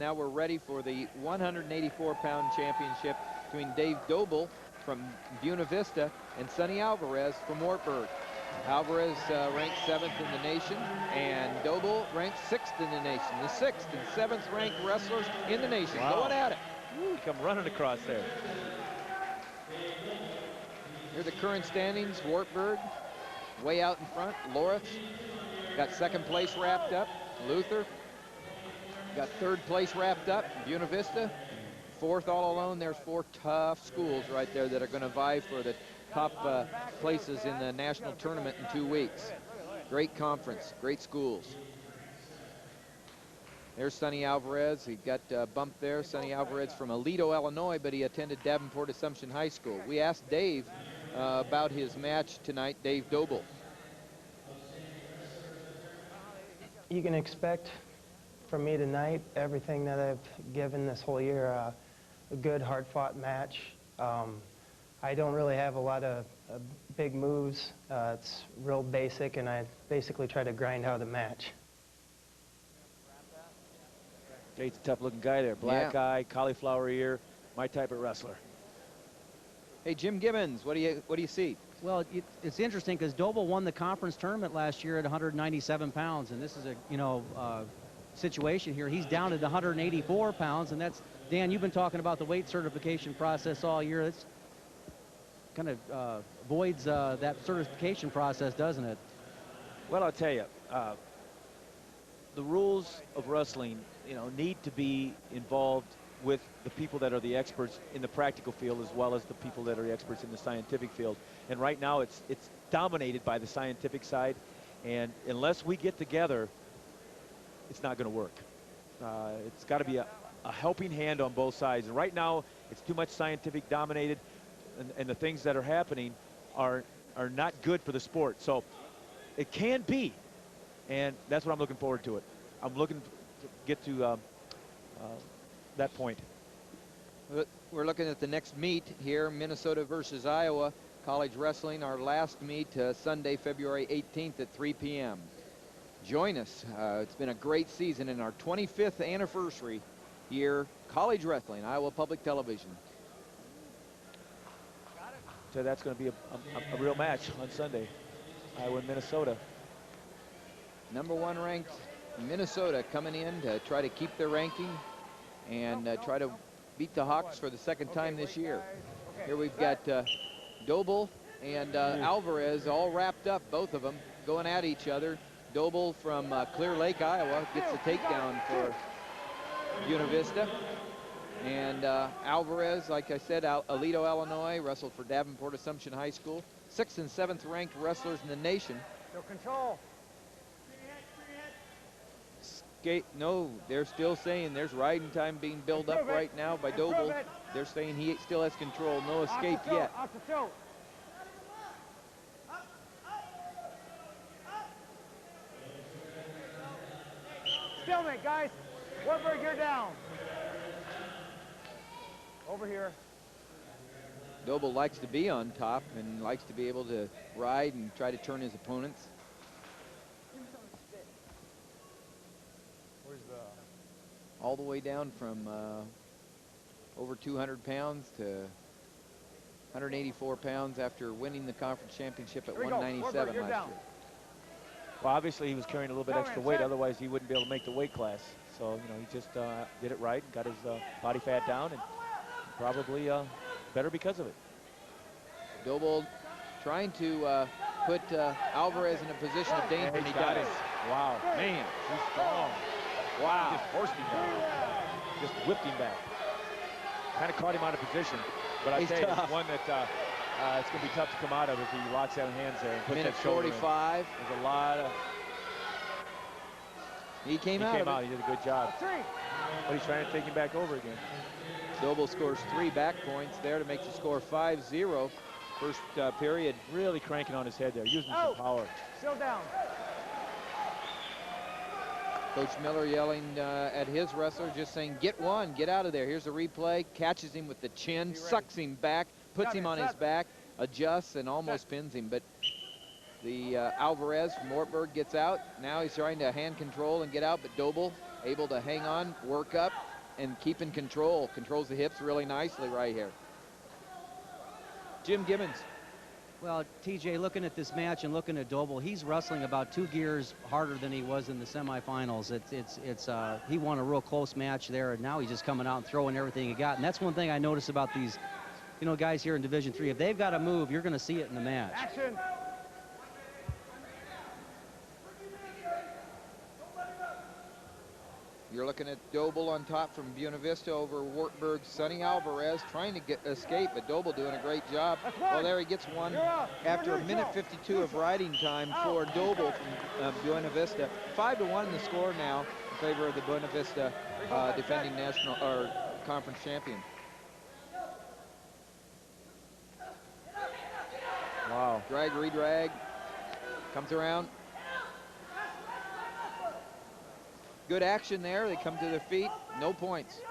Now we're ready for the 184-pound championship between Dave Doebel from Buena Vista and Sonny Alvarez from Wartburg. Alvarez ranked 7th in the nation, and Doebel ranked 6th in the nation. The 6th and 7th ranked wrestlers in the nation. Wow. Going at it. Ooh, come running across there. Here are the current standings. Wartburg way out in front. Loritz got 2nd place wrapped up. Luther got 3rd place wrapped up. Buena Vista 4th all alone. There's 4 tough schools right there that are going to vie for the top places in the national tournament in 2 weeks. Great conference, great schools. There's Sonny Alvarez. He got bumped there. Sonny Alvarez from Aledo, Illinois, but he attended Davenport Assumption High School. We asked Dave about his match tonight, Dave Doebel. You can expect from me tonight everything that I've given this whole year, a good, hard-fought match. I don't really have a lot of big moves. It's real basic, and I basically try to grind out a match. He's a tough-looking guy there. Black eye, cauliflower ear, my type of wrestler. Hey, Jim Gibbons, what do you see? Well, it's interesting because Doebel won the conference tournament last year at 197 pounds, and this is a situation here. He's down at 184 pounds, and that's, Dan, you've been talking about the weight certification process all year. It's kind of voids that certification process, doesn't it? Well, I'll tell you, the rules of wrestling, need to be involved with the people that are the experts in the practical field as well as the people that are the experts in the scientific field. And right now it's dominated by the scientific side, and unless we get together, it's not going to work. It's got to be a helping hand on both sides. And right now it's too much scientific dominated, and the things that are happening are not good for the sport. So it can be, and that's what I'm looking forward to it. I'm looking to get to that point. We're looking at the next meet here, Minnesota versus Iowa College Wrestling, our last meet Sunday, February 18th at 3 p.m. Join us. It's been a great season in our 25th anniversary year, College Wrestling, Iowa Public Television. So that's going to be a real match on Sunday, Iowa and Minnesota. Number 1 ranked Minnesota coming in to try to keep their ranking and try to beat the Hawks for the 2nd time this year. Here we've got Doebel and Alvarez all wrapped up, both of them going at each other. Doebel from Clear Lake, Iowa, gets the takedown for Buena Vista. And Alvarez, like I said, Aledo, Illinois, wrestled for Davenport Assumption High School. 6th and 7th ranked wrestlers in the nation. Still control. No, they're still saying there's riding time being built up right now by Doebel. They're saying he still has control. No escape yet. Stalemate, guys. Wartburg, you're down. Over here. Doebel likes to be on top and likes to be able to ride and try to turn his opponents. All the way down from over 200 pounds to 184 pounds after winning the conference championship at 197 last year. Well, obviously he was carrying a little bit extra weight, otherwise he wouldn't be able to make the weight class. So, he just did it right and got his body fat down, and probably better because of it. Doebel trying to put Alvarez in a position of danger, and he got it. Wow, man, he's strong. Wow. Just forced him down. Just whipped him back. Kind of caught him out of position. But I tell you, it's one that it's going to be tough to come out of if he locks out hands there and puts Minute that shoulder 45. In. There's a lot of... He came out. He did a good job. But he's trying to take him back over again. Doebel scores 3 back points there to make the score 5-0. First period. Really cranking on his head there, using some power. Still down. Coach Miller yelling at his wrestler, just saying, get one, get out of there. Here's a replay, catches him with the chin, sucks him back, puts him on his back, adjusts, and almost pins him. But the Alvarez from Wartburg gets out. Now he's trying to hand control and get out, but Doebel able to hang on, work up, and keeping control. Controls the hips really nicely right here. Jim Gibbons. Well, TJ, looking at this match and looking at Doebel, he's wrestling about 2 gears harder than he was in the semifinals. He won a real close match there, and now he's just coming out and throwing everything he got. And that's one thing I notice about these, guys here in Division III. If they've got to move, you're going to see it in the match. Action. You're looking at Doebel on top from Buena Vista over Wartburg's Sonny Alvarez trying to escape, but Doebel doing a great job. Well, there he gets one after a minute 52 of riding time for Doebel from Buena Vista. 5-1 the score now in favor of the Buena Vista defending national or conference champion. Wow. Drag, redrag, comes around. Good action there. They come to their feet. No points.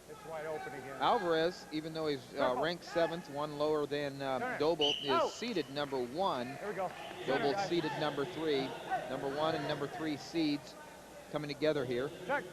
It's wide open again. Alvarez, even though he's ranked 7th, one lower than Doebel, is seeded number 1. Here we go. Doebel seeded number 3. Number 1 and number 3 seeds coming together here. Check.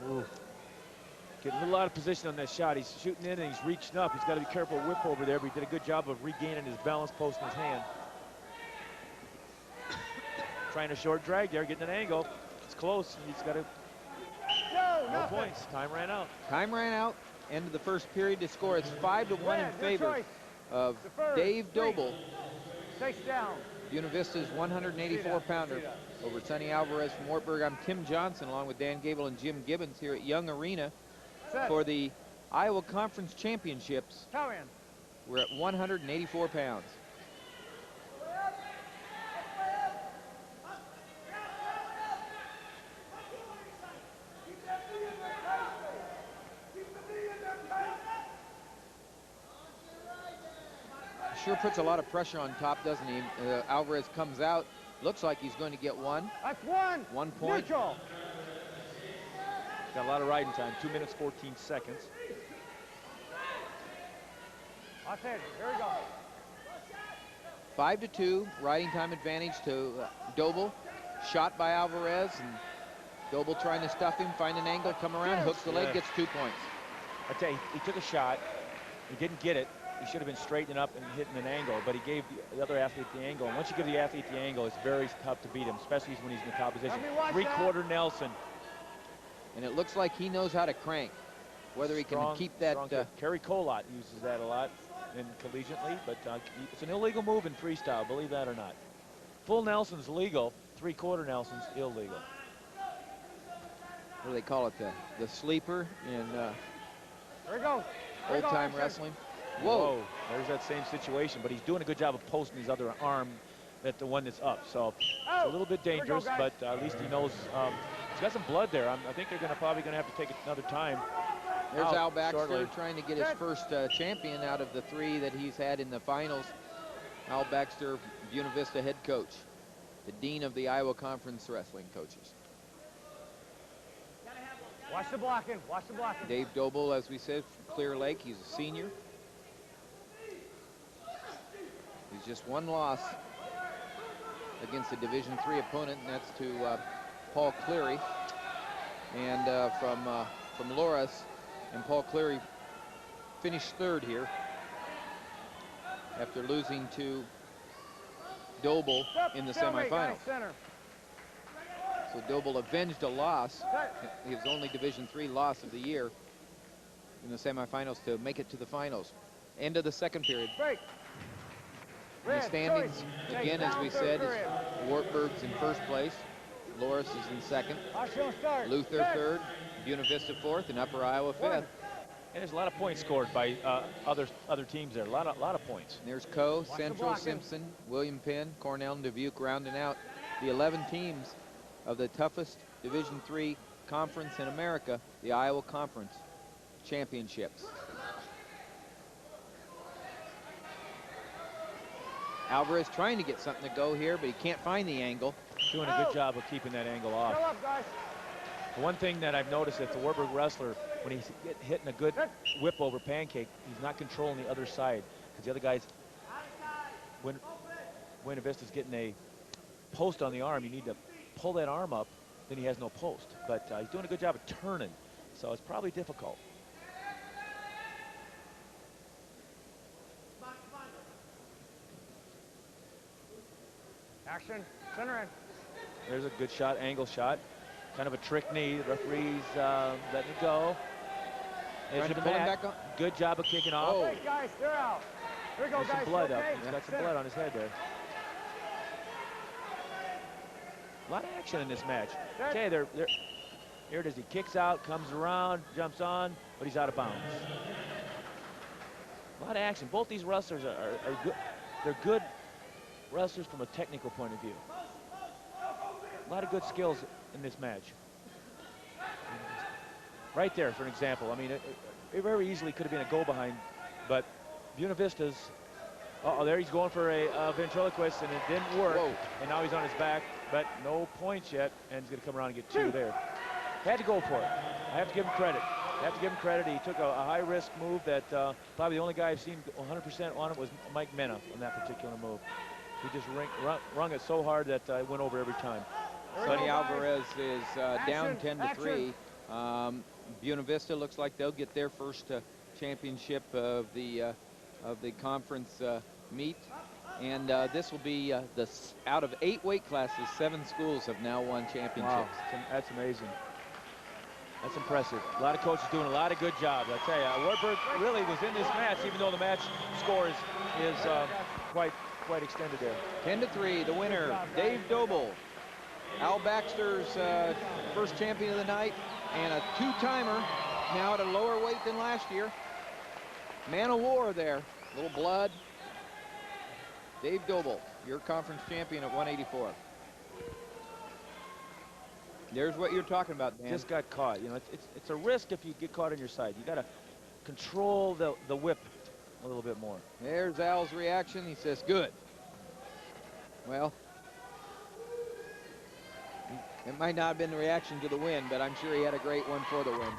Ooh. Getting a little out of position on that shot. He's shooting in and he's reaching up. He's got to be careful of whip over there, but he did a good job of regaining his balance post in his hand. Trying a short drag there, getting an angle. It's close. He's got to. No points. Time ran out. Time ran out. End of the first period to score. It's 5-1 in favor of Dave Doebel. Face down. Buena Vista's 184-pounder over Sonny Alvarez from Wartburg. I'm Tim Johnson along with Dan Gable and Jim Gibbons here at Young Arena for the Iowa Conference Championships. We're at 184 pounds. Sure puts a lot of pressure on top, doesn't he? Alvarez comes out. Looks like he's going to get one. That's one. 1 point. Neutral. Got a lot of riding time. 2 minutes, 14 seconds. I'll tell you. Here we go. 5-2, riding time advantage to Doebel. Shot by Alvarez, and Doebel trying to stuff him, find an angle, come around, hooks the leg, gets 2 points. I tell you, he took a shot. He didn't get it. He should have been straightening up and hitting an angle, but he gave the other athlete the angle. And once you give the athlete the angle, it's very tough to beat him, especially when he's in the top position. 3/4 Nelson. And it looks like he knows how to crank. Whether he can keep that. Kerry Colott uses that a lot in collegiately, but it's an illegal move in freestyle, believe that or not. Full Nelson's legal, 3/4 Nelson's illegal. What do they call it? The sleeper in Here we go. old-time wrestling. Whoa, there's that same situation, but he's doing a good job of posting his other arm at the one that's up. So it's a little bit dangerous, but at least he knows he's got some blood there. I think they're probably going to have to take another time. There's Al Baxter trying to get his first champion out of the 3 that he's had in the finals. Al Baxter, Buena Vista head coach, the dean of the Iowa Conference wrestling coaches. Watch the blocking. Watch the blocking. Dave Doebel, as we said, from Clear Lake. He's a senior. He's just 1 loss against a Division III opponent, and that's to Paul Cleary. And from Loras, and Paul Cleary finished 3rd here after losing to Doebel in the semifinals. So Doebel avenged a loss, his only Division III loss of the year in the semifinals to make it to the finals. End of the second period. In the standings, again, as we said, Wartburg's in 1st place. Loras is in 2nd. Luther 3rd. Buena Vista 4th, and Upper Iowa 5th. And there's a lot of points scored by other teams there. A lot of points. And there's Coe, Central, Simpson, William Penn, Cornell, and Dubuque rounding out the 11 teams of the toughest Division III conference in America, the Iowa Conference Championships. Alvarez trying to get something to go here, but he can't find the angle. Doing a good job of keeping that angle off. The one thing that I've noticed is the Wartburg wrestler, when he's hitting a good whip over pancake, he's not controlling the other side because the other guy's when Buena Vista's getting a post on the arm, you need to pull that arm up, then he has no post. But he's doing a good job of turning, so it's probably difficult. Action. Center in. There's a good shot, angle shot. Kind of a trick knee. The referee's letting it go. Trying to pull him back on. Good job of kicking off. Oh. Hey, guys, they're out. Here we go, There's guys. some blood up. Okay? He's got some blood on his head there. A lot of action in this match. Okay, here it is. He kicks out, comes around, jumps on, but he's out of bounds. A lot of action. Both these wrestlers are good. They're good wrestlers from a technical point of view. A lot of good skills in this match. Right there, for an example. I mean, it very easily could have been a go behind, but Buena Vista's. Uh-oh, there he's going for a ventriloquist, and it didn't work. Whoa. And now he's on his back, but no points yet, and he's going to come around and get 2 there. Had to go for it. I have to give him credit. He took a high-risk move that probably the only guy I've seen 100% on it was Mike Mena on that particular move. He just rung it so hard that it went over every time. Sonny Alvarez is down 10-3. Buena Vista looks like they'll get their first championship of the conference meet, and this will be out of 8 weight classes, 7 schools have now won championships. Wow, that's amazing. That's impressive. A lot of coaches doing a lot of good jobs. I tell you, Wartburg really was in this match, even though the match score is quite extended there. 10-3, the winner, Dave Doebel. Al Baxter's first champion of the night, and a 2-timer, now at a lower weight than last year. Man of war there, little blood. Dave Doebel, your conference champion at 184. There's what you're talking about, Dan. Just got caught. You know, it's a risk if you get caught on your side. You got to control the whip a little bit more. There's Al's reaction. He says, good. Well, it might not have been the reaction to the win, but I'm sure he had a great one for the win.